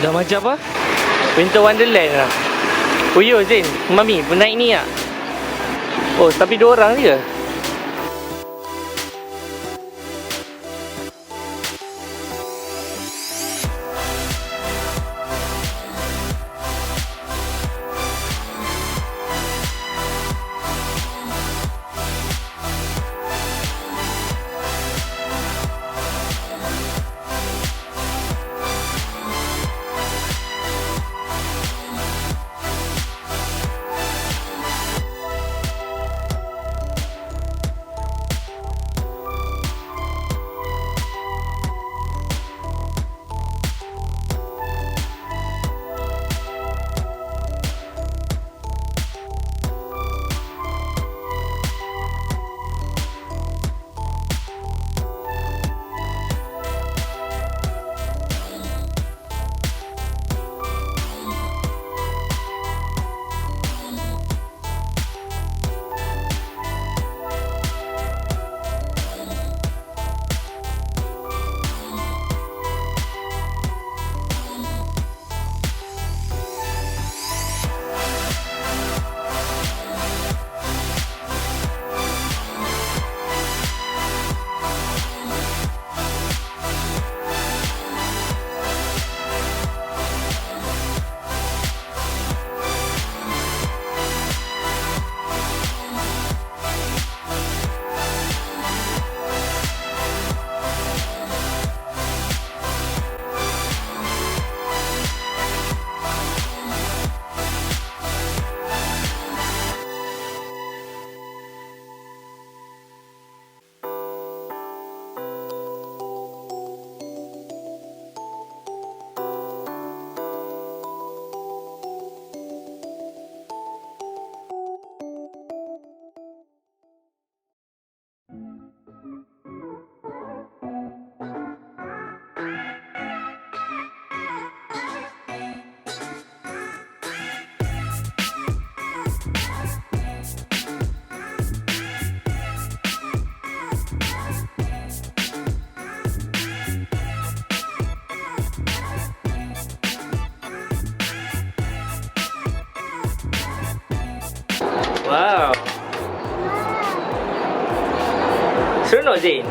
Dah macam apa? Winter Wonderland lah. Oh ya Zain, Mami pun naik ni tak? Oh tapi 2 orang je. Wow. Seronok Zain?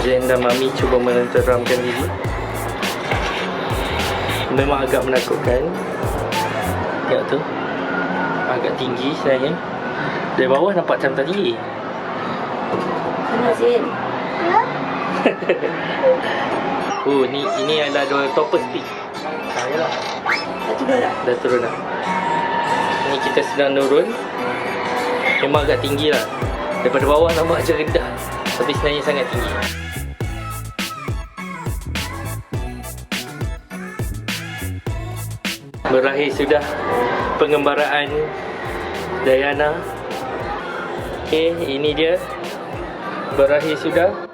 Zain dan Mami cuba menenteramkan diri. Memang agak menakutkan. Tengok tu, agak tinggi sebenarnya. Dari bawah nampak macam tinggi. Mana Zain? Oh, ini adalah topper speed. Yalah. Dah turun dah. Ni kita sedang turun. Memang agak tinggi lah. Daripada bawah nampak macam rendah, tapi sebenarnya sangat tinggi. Berakhir sudah pengembaraan Diana. Okay, ini dia. Berakhir sudah.